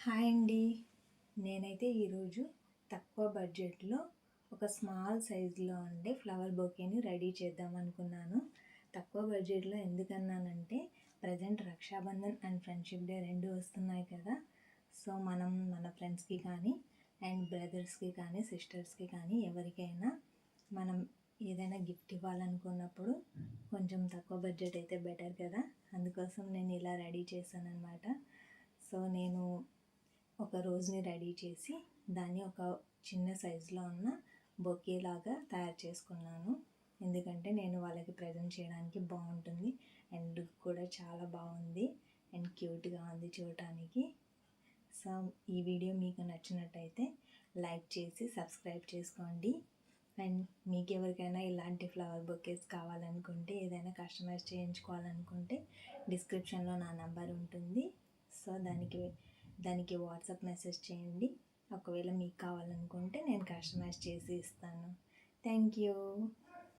Hi అండి. నేనైతే ఈరోజు తక్కువ బడ్జెట్‌లో ఒక స్మాల్ సైజులో ఉండే ఫ్లవర్ బొకేని రెడీ చేద్దాం అనుకున్నాను. తక్కువ బడ్జెట్‌లో ఎందుకన్నానంటే present Rakshabandhan and friendship day 2 వస్తున్నాయి కదా! సో, మనం మన ఫ్రెండ్స్‌కి కానీ అండ్ బ్రదర్స్‌కి కానీ, సిస్టర్స్‌కి కానీ ఎవరికైనా మనం ఏదైనా గిఫ్ట్ ఇవ్వాలనుకున్నప్పుడు కొంచెం తక్కువ బడ్జెట్ అయితే బెటర్ కదా! అందుకోసం నేను ఇలా రెడీ చేశాననమాట. సో, నేను ఒక రోజుని రెడీ చేసి దాన్ని ఒక చిన్న సైజులో ఉన్న బొకే లాగా తయారు చేసుకున్నాను. ఎందుకంటే నేను వాళ్ళకి ప్రజెంట్ చేయడానికి బాగుంటుంది అండ్ లుక్ కూడా చాలా బాగుంది అండ్ క్యూట్గా ఉంది చూడటానికి. సో ఈ వీడియో మీకు నచ్చినట్టయితే లైక్ చేసి సబ్స్క్రైబ్ చేసుకోండి. అండ్ మీకు ఎవరికైనా ఇలాంటి ఫ్లవర్ బొకేస్ కావాలనుకుంటే, ఏదైనా కస్టమైజ్ చేయించుకోవాలనుకుంటే డిస్క్రిప్షన్లో నా నంబర్ ఉంటుంది. సో దానికి వాట్సాప్ మెసేజ్ చేయండి. ఒకవేళ మీకు కావాలనుకుంటే నేను కస్టమైజ్ చేసి ఇస్తాను. Thank you.